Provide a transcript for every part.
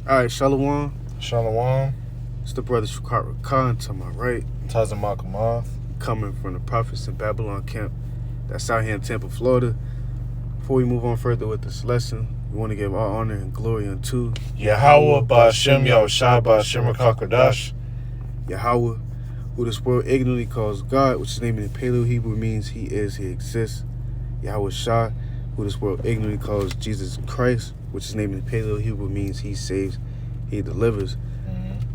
All right, Shalom. Shalom. It's the brothers from Khan to my right, Tazamakamah. coming from the prophets in Babylon camp that's out here in Tampa, Florida. Before we move on further with this lesson, we want to give all honor and glory unto Yahweh Ba'Shem Yahushua Ba'Shem HaKadosh. Yahweh, who this world ignorantly calls God, which is named in the Paleo Hebrew means He is, He exists. Yahweh Shah, who this world ignorantly calls Jesus Christ, which is named in the Paleo Hebrew means He saves, He delivers.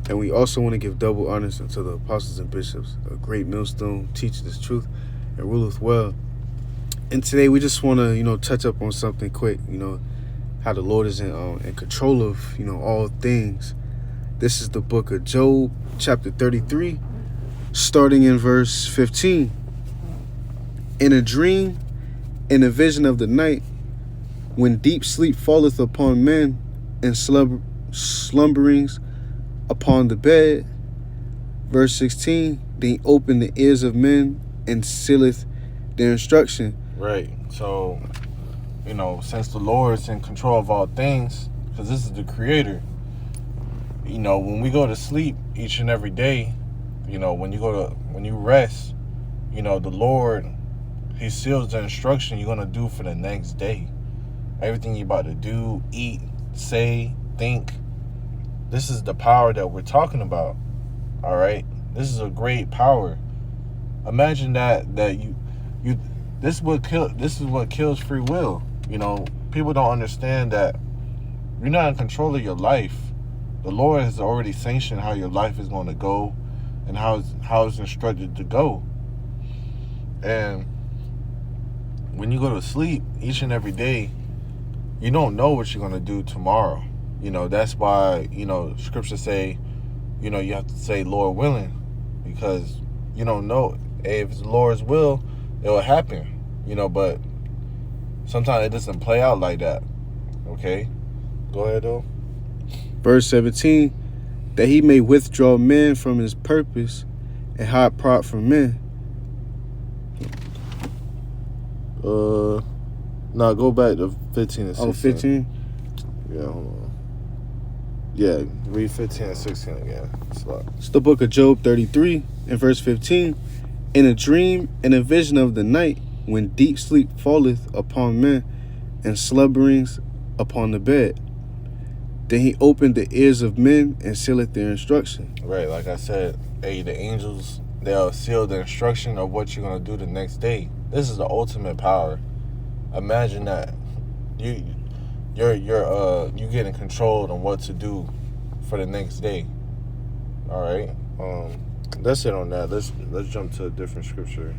And we also want to give double honors unto the apostles and bishops, a great millstone, teach this truth, and ruleth well. And today we just want to, touch up on something quick, how the Lord is in control of, all things. This is the book of Job, chapter 33, starting in verse 15. In a dream, in a vision of the night, when deep sleep falleth upon men, and slumberings upon the bed. Verse 16, then he opened the ears of men and sealeth their instruction. Right. So, since the Lord is in control of all things, because this is the creator, when we go to sleep each and every day, when you rest, the Lord, He seals the instruction you're going to do for the next day. Everything you're about to do, eat, say, think. This is the power that we're talking about. All right, this is a great power. Imagine that you this is what kills free will. People don't understand that you're not in control of your life. The Lord has already sanctioned how your life is going to go and how it's instructed to go. And when you go to sleep each and every day, you don't know what you're going to do tomorrow. That's why, scriptures say, you have to say Lord willing, because you don't know if it's the Lord's will, it will happen, but sometimes it doesn't play out like that. Okay, go ahead though. Verse 17, that He may withdraw men from His purpose and hide pride from men. No, go back to 15 and 16. Oh, 15? Yeah, hold on. Yeah, read 15 and 16 again. It's the book of Job 33 and verse 15. In a dream and a vision of the night, when deep sleep falleth upon men and slumberings upon the bed, then He opened the ears of men and sealeth their instruction. Right, like I said, the angels, they'll seal the instruction of what you're going to do the next day. This is the ultimate power. Imagine that. You getting controlled on what to do for the next day. All right. That's it on that. Let's jump to a different scripture.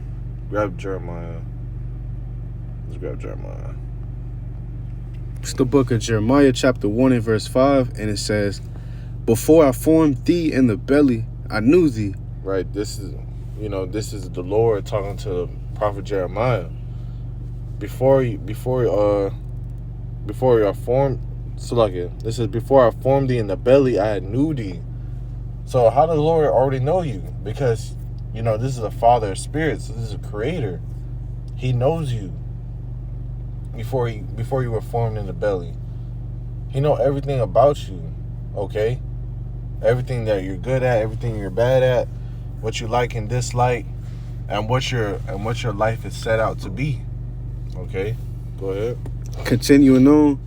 Grab Jeremiah. Let's grab Jeremiah. It's the book of Jeremiah, chapter 1 and verse 5, and it says, before I formed thee in the belly, I knew thee. Right. This is the Lord talking to the prophet Jeremiah. Before you are formed, this is before I formed thee in the belly, I knew thee. So how does the Lord already know you? Because, this is a Father of spirits. This is a creator. He knows you before you were formed in the belly. He knows everything about you, okay? Everything that you're good at, everything you're bad at, what you like and dislike, and what your life is set out to be. Okay, go ahead. Continuing on,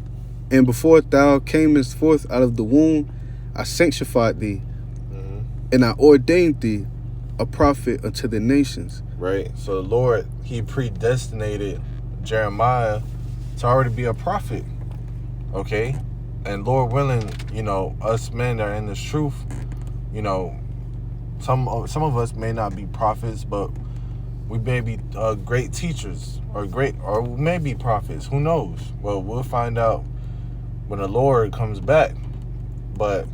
and before thou camest forth out of the womb, I sanctified thee, and I ordained thee a prophet unto the nations. Right. So the Lord, He predestinated Jeremiah to already be a prophet. Okay, and Lord willing, us men that are in this truth, some of us may not be prophets, but we may be great teachers or we may be prophets. Who knows? Well, we'll find out when the Lord comes back. But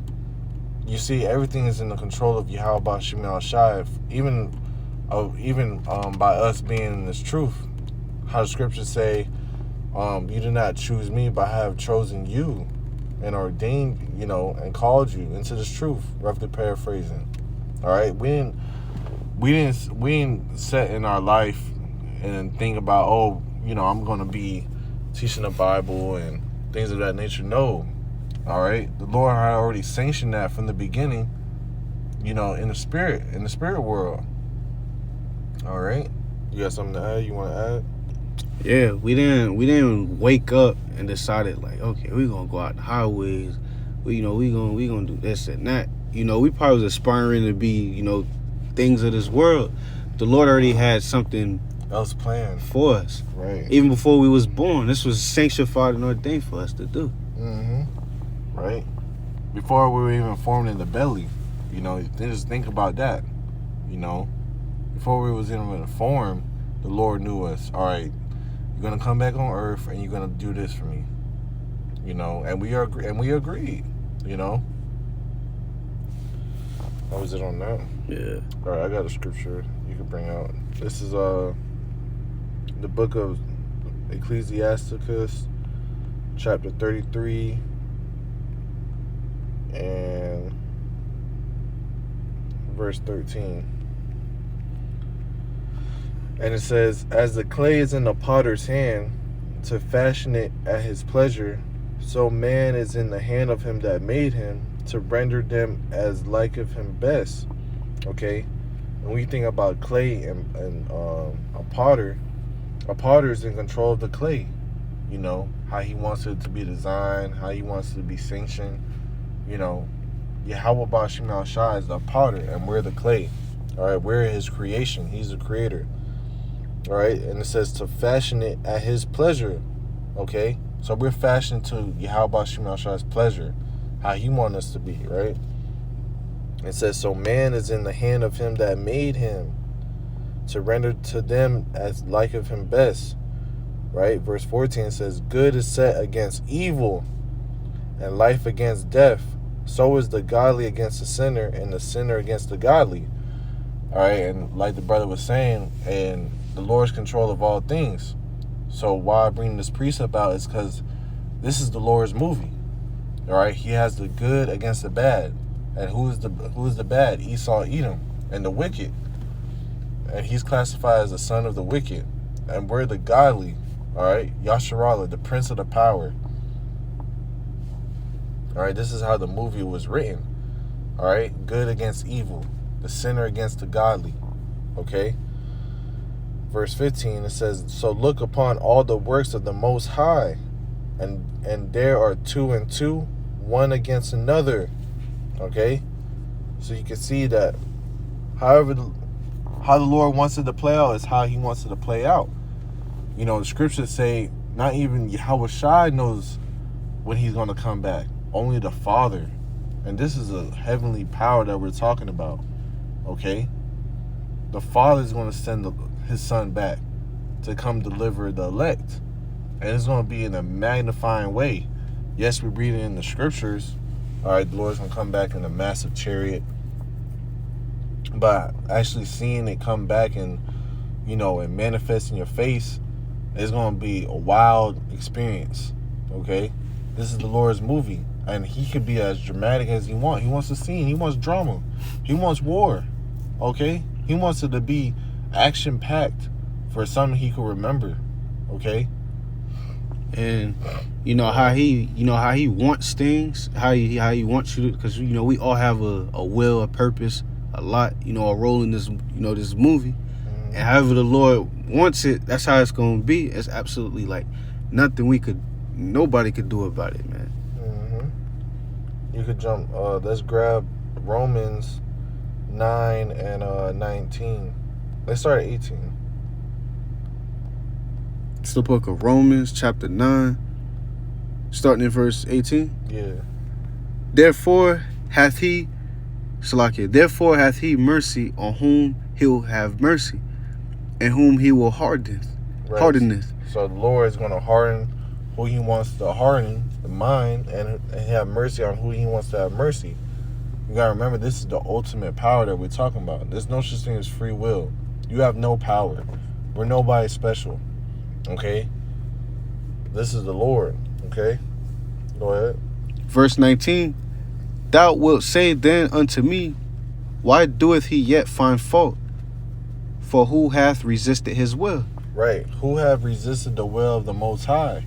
you see, everything is in the control of Yahweh Ba'Shem Yahushua. Even by us being in this truth, how the scriptures say, you did not choose me, but I have chosen you and ordained, and called you into this truth. Roughly paraphrasing. All right, we didn't set in our life and think about, I'm going to be teaching the Bible and things of that nature. No, All right, the Lord had already sanctioned that from the beginning. You know, in the spirit world. All right, you got something to add? You want to add? Yeah, we didn't wake up and decided like, okay, we're gonna go out the highways. We gonna do this and that. We probably was aspiring to be, things of this world. The Lord already had something else planned for us. Right. Even before we was born. This was sanctified and ordained for us to do. Right. Before we were even formed in the belly. Just think about that. Before we was even formed, the Lord knew us. All right, you're gonna come back on earth and you're gonna do this for me. And we agreed. How was it on that? Yeah. All right, I got a scripture you can bring out. This is the book of Ecclesiasticus, chapter 33, and verse 13. And it says, as the clay is in the potter's hand to fashion it at his pleasure, so man is in the hand of him that made him to render them as like of him best. Okay? When we think about clay and a potter is in control of the clay. How he wants it to be designed, how he wants it to be sanctioned. Yahweh Bashim al-Shah is the potter, and we're the clay. All right, we're his creation. He's the creator. All right, and it says to fashion it at his pleasure. Okay, so we're fashioned to Yahweh Bashim al-Shah's pleasure, how he wants us to be, right? It says, so man is in the hand of him that made him to render to them as like of him best. Right? Verse 14 says, good is set against evil and life against death. So is the godly against the sinner and the sinner against the godly. All right, and like the brother was saying, and the Lord's control of all things. So why I bring this precept out is because this is the Lord's movie. All right, he has the good against the bad. And who is the bad? Esau, Edom, and the wicked. And he's classified as the son of the wicked. And we're the godly. All right, Yasharallah, the prince of the power. All right, this is how the movie was written. All right, good against evil, the sinner against the godly. Okay. Verse 15, it says, so look upon all the works of the Most High, and there are 2 and 2, one against another. Okay, so you can see that how the Lord wants it to play out is how he wants it to play out. The scriptures say not even Yahweh Shai knows when he's going to come back. Only the Father. And this is a heavenly power that we're talking about. Okay? The Father is going to send his Son back to come deliver the elect. And it's going to be in a magnifying way. Yes, we read it in the scriptures. All right, the Lord's going to come back in a massive chariot. But actually seeing it come back and, and manifest in your face, it's going to be a wild experience. Okay? This is the Lord's movie. And he could be as dramatic as he wants. He wants a scene. He wants drama. He wants war. Okay? He wants it to be action-packed for something he could remember. Okay? And how he wants things, how he wants you to, because we all have a will, a purpose, a lot, a role in this this movie. And however the Lord wants it, that's how it's gonna be. It's absolutely like nobody could do about it, man. You could jump. Let's grab Romans 9 and 19. Let's start at 18. It's the book of Romans, chapter 9, starting in verse 18. Yeah. Therefore hath he mercy on whom he'll have mercy, and whom he will hardeneth. So the Lord is going to harden who he wants to harden, the mind, and have mercy on who he wants to have mercy. You got to remember, this is the ultimate power that we're talking about. There's no such thing as free will. You have no power. We're nobody special. Okay? This is the Lord. Okay? Go ahead. Verse 19. Thou wilt say then unto me, why doeth he yet find fault? For who hath resisted his will? Right. Who have resisted the will of the Most High?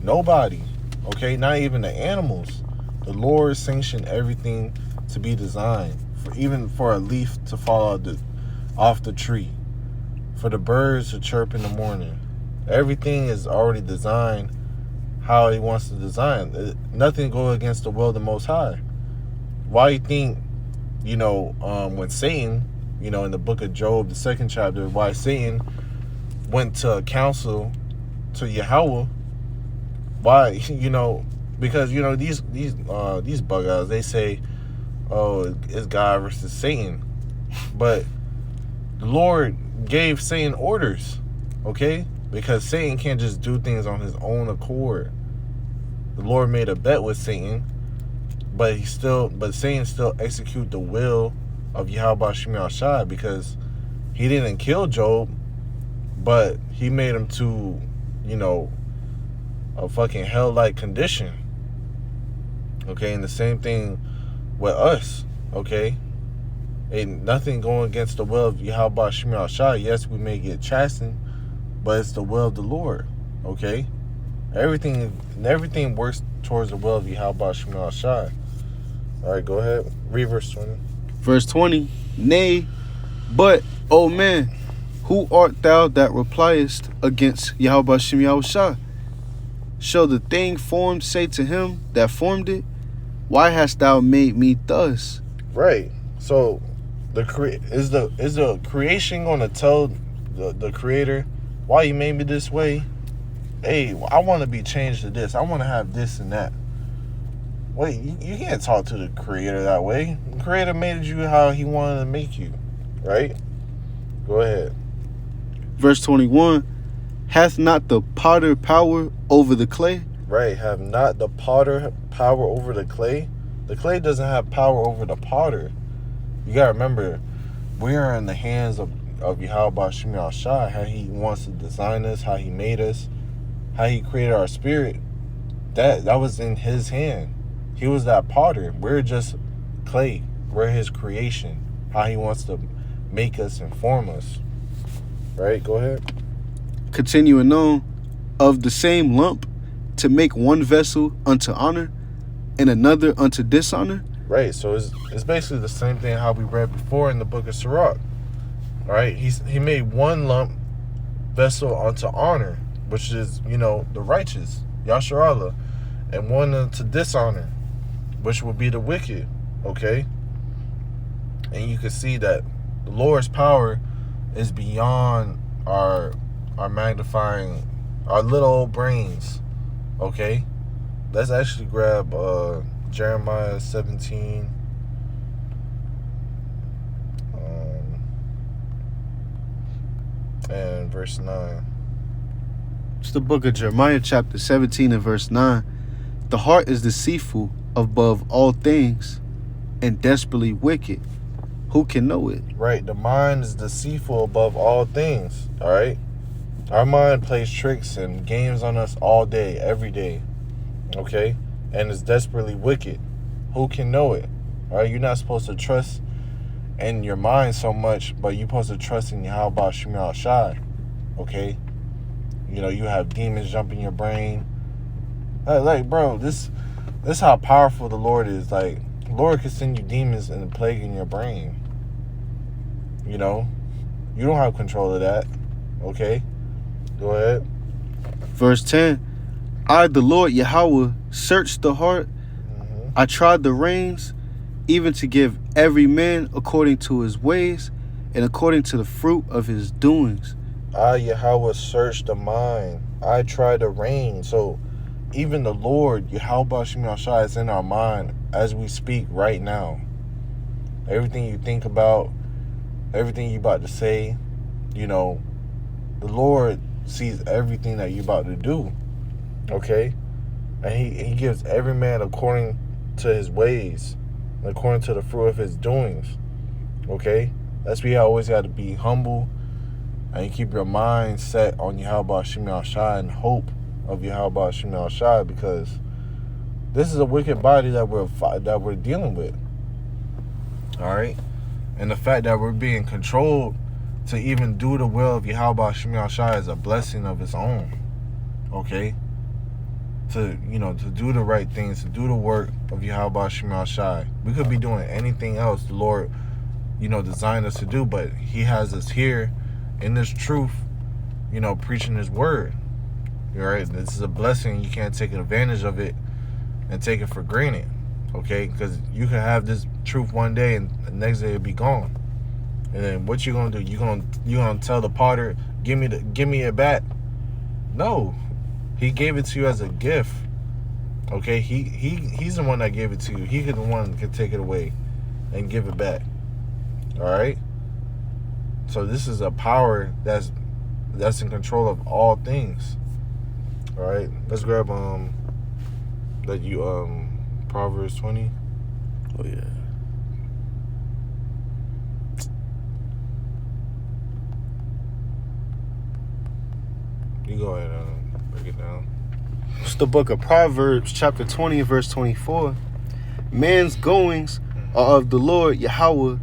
Nobody. Okay? Not even the animals. The Lord sanctioned everything to be designed, even for a leaf to fall off the tree, for the birds to chirp in the morning. Everything is already designed how he wants to design. Nothing go against the will of the Most High. Why you think, when Satan, in the book of Job, the 2nd chapter, why Satan went to counsel to Yahweh? Why? Because these bug eyes, they say, oh, it's God versus Satan, but the Lord gave Satan orders, okay? Because Satan can't just do things on his own accord. The Lord made a bet with Satan, but Satan still execute the will of Yahweh Shemi Shai, because he didn't kill Job, but he made him to, a fucking hell-like condition. Okay, and the same thing with us, okay? Ain't nothing going against the will of Yahweh Shemi Shai. Yes, we may get chastened, but it's the will of the Lord, okay? Everything works towards the will of Yahweh Shemi Shai. All right, go ahead. Read verse 20. Verse 20. Nay, but, O man, who art thou that repliest against Yahweh Shemi Shai? Shall the thing formed say to him that formed it, why hast thou made me thus? Right. So is the creation going to tell the creator why you made me this way? Hey, I want to be changed to this. I want to have this and that. Wait, you can't talk to the creator that way. The creator made you how he wanted to make you, right? Go ahead. Verse 21. Hath not the potter power over the clay? Right. Have not the potter power over the clay? The clay doesn't have power over the potter. You got to remember, we are in the hands of Yahweh Shemi Shai, how he wants to design us, how he made us, how he created our spirit. That was in his hand. He was that potter. We're just clay. We're his creation. How he wants to make us and form us. Right? Go ahead. Continuing on, of the same lump, to make one vessel unto honor and another unto dishonor. Right, so it's basically the same thing how we read before in the book of Sirach. All right, he made one lump vessel unto honor, which is, the righteous, Yasharallah, and one unto dishonor, which would be the wicked, okay? And you can see that the Lord's power is beyond our magnifying, our little old brains, okay? Let's actually grab Jeremiah 17. And verse 9. It's the book of Jeremiah, chapter 17 and verse 9. The heart is deceitful above all things and desperately wicked. Who can know it? Right. The mind is deceitful above all things. All right. Our mind plays tricks and games on us all day, every day. Okay. And is desperately wicked. Who can know it? All right. You're not supposed to trust in your mind so much, but you're supposed to trust in Yahweh Shemi Shai. Okay. You have demons jumping your brain. Like, bro, this how powerful the Lord is. Like, the Lord can send you demons and a plague in your brain. You don't have control of that. Okay? Go ahead. Verse 10. I, the Lord Yahweh, searched the heart. Mm-hmm. I tried the reins, even to give every man according to his ways and according to the fruit of his doings. I, Yahweh, searched the mind. I tried the rein. So, even the Lord, Yahweh Shemi Shai, is in our mind as we speak right now. Everything you think about, everything you about to say, the Lord sees everything that you about to do. Okay? And he gives every man according to his ways, according to the fruit of his doings. Okay? That's why you always got to be humble and you keep your mind set on Yahweh Shemi Shai and hope of Yahweh Shemi Shai, because this is a wicked body that we're dealing with. All right? And the fact that we're being controlled to even do the will of Yahweh Shemi Shai is a blessing of its own. Okay? to, you know, to do the right things, to do the work of Yahweh Shem Shai. We could be doing anything else the Lord, you know, designed us to do, but He has us here in this truth, you know, preaching His word. All right, this is a blessing. You can't take advantage of it and take it for granted, okay? Because you can have this truth one day and the next day it'll be gone. And then what you gonna do? You gonna tell the potter, give me it back? No, He gave it to you as a gift. Okay, he's the one that gave it to you. He's the one that can take it away and give it back. All right. So this is a power that's in control of all things. All right. Let's grab Proverbs 20. Oh yeah. You go ahead and break it down. It's the book of Proverbs, chapter 20, verse 24. Man's goings are of the Lord Yahweh.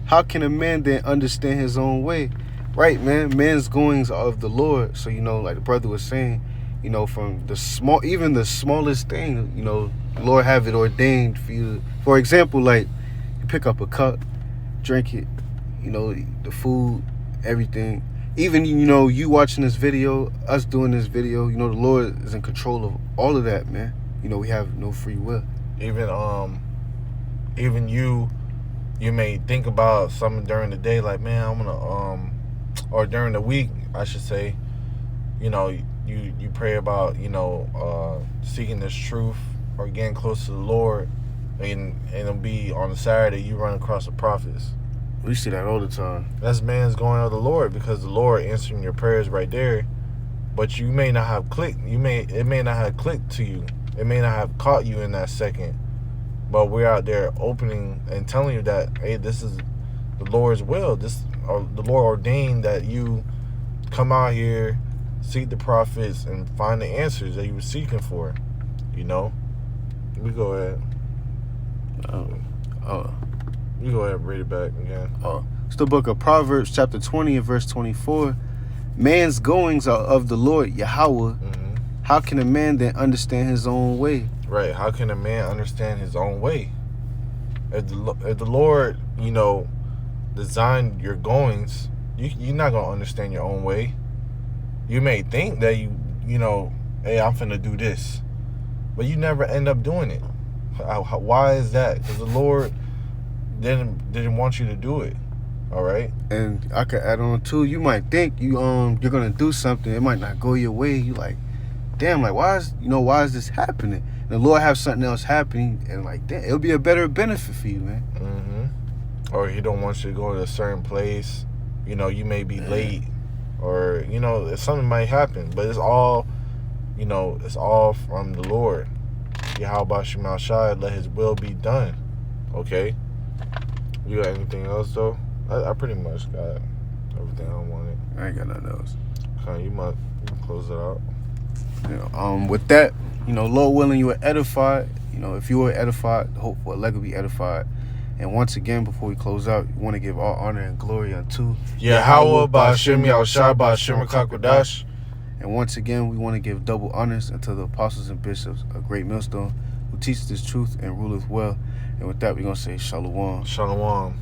How can a man then understand his own way? Right, man. Man's goings are of the Lord. So, you know, like the brother was saying, you know, from even the smallest thing, you know, the Lord have it ordained for you. For example, like you pick up a cup, drink it, you know, the food, everything. Even, you know, you watching this video, us doing this video, you know, the Lord is in control of all of that, man. You know, we have no free will. Even you may think about something during the day, like, man, I'm gonna or during the week, I should say, you know, you pray about, you know, seeking this truth or getting close to the Lord, and it'll be on a Saturday you run across the prophets. We see that all the time. That's man's going of the Lord, because the Lord answering your prayers right there, but you may not have clicked. It may not have clicked to you. It may not have caught you in that second. But we're out there opening and telling you that, hey, this is the Lord's will. The Lord ordained that you come out here, seek the prophets, and find the answers that you were seeking for. You know? We go ahead. You go ahead and read it back again. It's the book of Proverbs, chapter 20 and verse 24. Man's goings are of the Lord Yahweh. Mm-hmm. How can a man then understand his own way? Right. How can a man understand his own way? If the Lord, you know, designed your goings, you're not going to understand your own way. You may think that you know, hey, I'm finna do this, but you never end up doing it. Why is that? Because the Lord didn't want you to do it. All right. And I could add on too. You might think you're gonna do something. It might not go your way. You like, damn, like why is this happening? And the Lord have something else happening, and like, damn, it'll be a better benefit for you, man. Mm-hmm. Or He don't want you to go to a certain place. You know, you may be late, or you know, something might happen. But it's all, you know, it's all from the Lord. Yahweh Shem Shai, let His will be done. Okay. You got anything else though? I pretty much got everything I wanted. I ain't got nothing else. Okay, you can close it out. You know, with that, you know, Lord willing, you were edified. You know, if you were edified, hope for a leg will be edified. And once again, before we close out, we want to give all honor and glory unto Yahweh Ba'Shem Yahushua Ba'Shem Rakakwadash. And once again, we want to give double honors unto the apostles and bishops of Great Millstone, who teach this truth and ruleth well. And with that, we're going to say Shalom. Shalom.